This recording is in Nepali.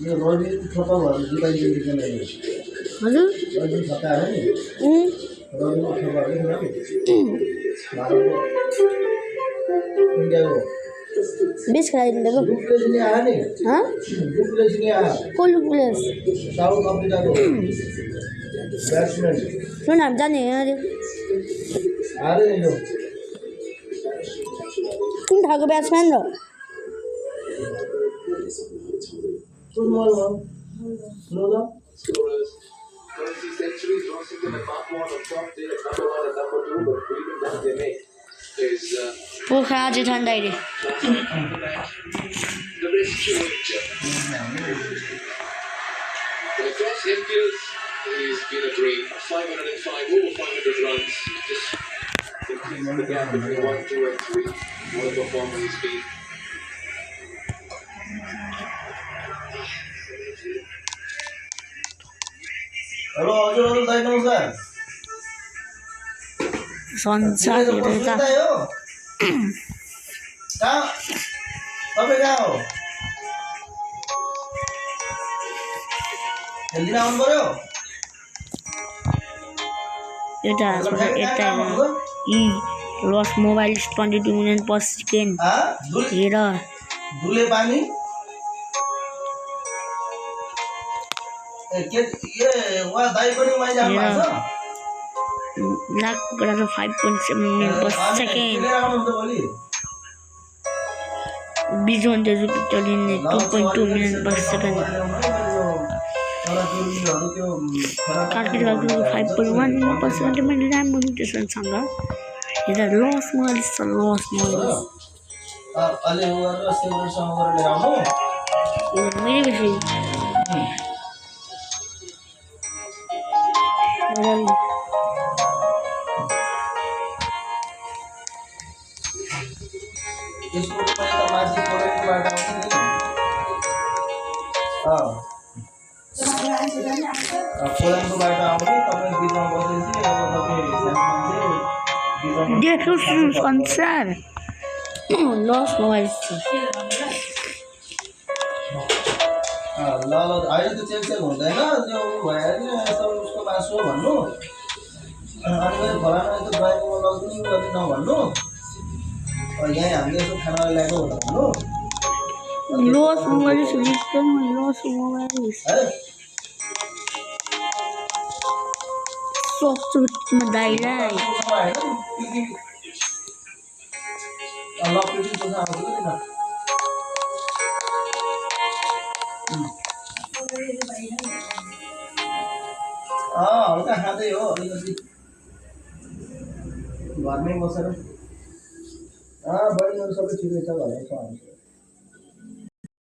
यो रोजी छोटा भयो जिताइदिनु किन हजुर रोजी छोटा आयो नि रोजी छोटा भयो नि भारतको इन्डियाको बीस खिलाइदिनु लुकलेस नि आयो नि हाँ लुकलेस नि आयो को लुकलेस साउथ अफ्रिकाको ब्याट्सम्यान सुन हामी जाने अरे आयो नि यो कुन खालको ब्याट्सम्यान र कुन मल हो रोजा Scorers 20 centuries, Washington and Mark one on top there at number 1 and number 2, but breathing down their neck is Pokhara अझै ठन्डा अहिले the rescue nature. Well, across MPLs, he's been a dream. 505, over 500 runs. Just increasing the gap between 1, 2 and 3. What a performer he's been. Hello हजुर हजुर दाइ नमस्कार संसार हेरेर कहाँ तपाईँ कहाँ हो खेल्दिन आउनु पर्यो एउटा यता यी लस मोबाइल 22 मिलियन पर सेकेन्ड हेर दुले पानी के ये वहाँ दाइ पनि वहाँ जानु भएको छ लाख गरेर 5.7 मिलियन पर सेकेन्ड बिजोन द जुपिटरले 2.2 मिलियन पर सेकेन्ड कार्किटको 5.1 मिलियन पर सेकेन्ड मैले राम्रो म्युटेसनसँग हेर लस मोबाइल छ लस मोबाइल अलि गरेर सेभरेटसँग गरेर लिएर आउनु मैले बेसी त्यसको पनि त माथि कोरेन्टबाट आउँछ नि कोरेन्टको बाटो आउने तपाईँ बिचमा बसेपछि अब तपाईँ सानो मान्छे संसार लस मोबाइल छ ल ल अहिले त चेकचेक हुँदैन त्यो भयो नि यसो उसको मासु भन्नु अनि फेरि फलाना यस्तो ड्राइभरमा लगिदिनु कति नभन्नु यहाँ हामीले यसो खाना ल्याएको भनेर भन्नु लस मोबाइल एकदम लस मोबाइल है सक्छु दाइलाई हल्का खाँदै हो अलिकति घरमै बसेर बहिनीहरू सबै ठिकै छ भनेर